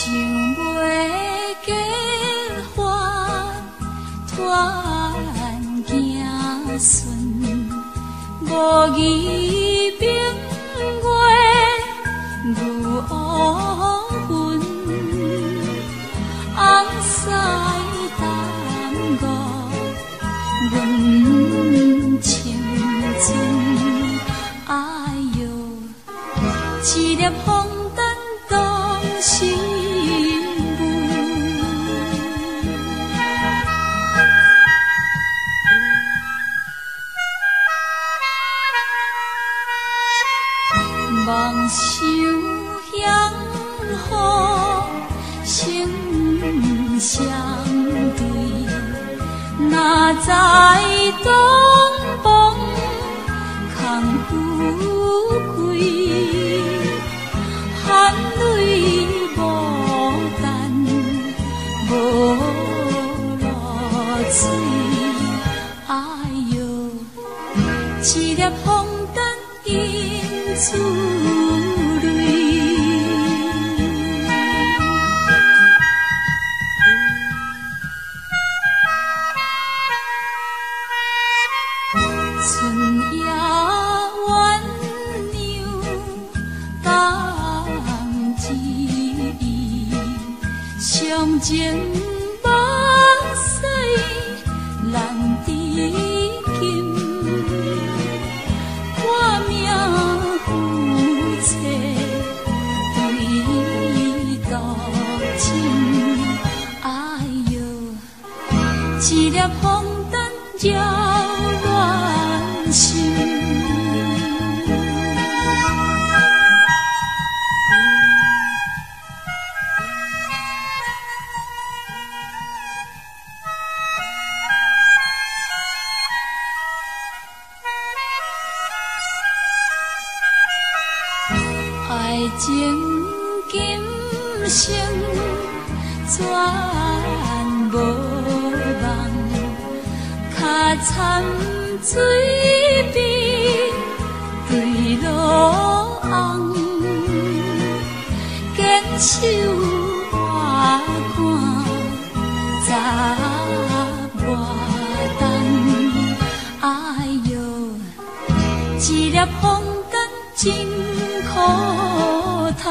想袂结婚，团行顺，无义明月牛乌云，红丝淡雾阮青春。哎哟，一粒风灯当心雾。梦想向好，心相对，哪知东风空富贵，含泪无干无露水。哎哟，一粒风灯引出泪。春夜鸳鸯共一意，相情目屎难知今。我命负切对道情，哎哟，一粒风灯照阮心。爱情今生全无梦，脚参水边对路红，坚守花冠十外冬。哎哟，一粒风灯真苦痛。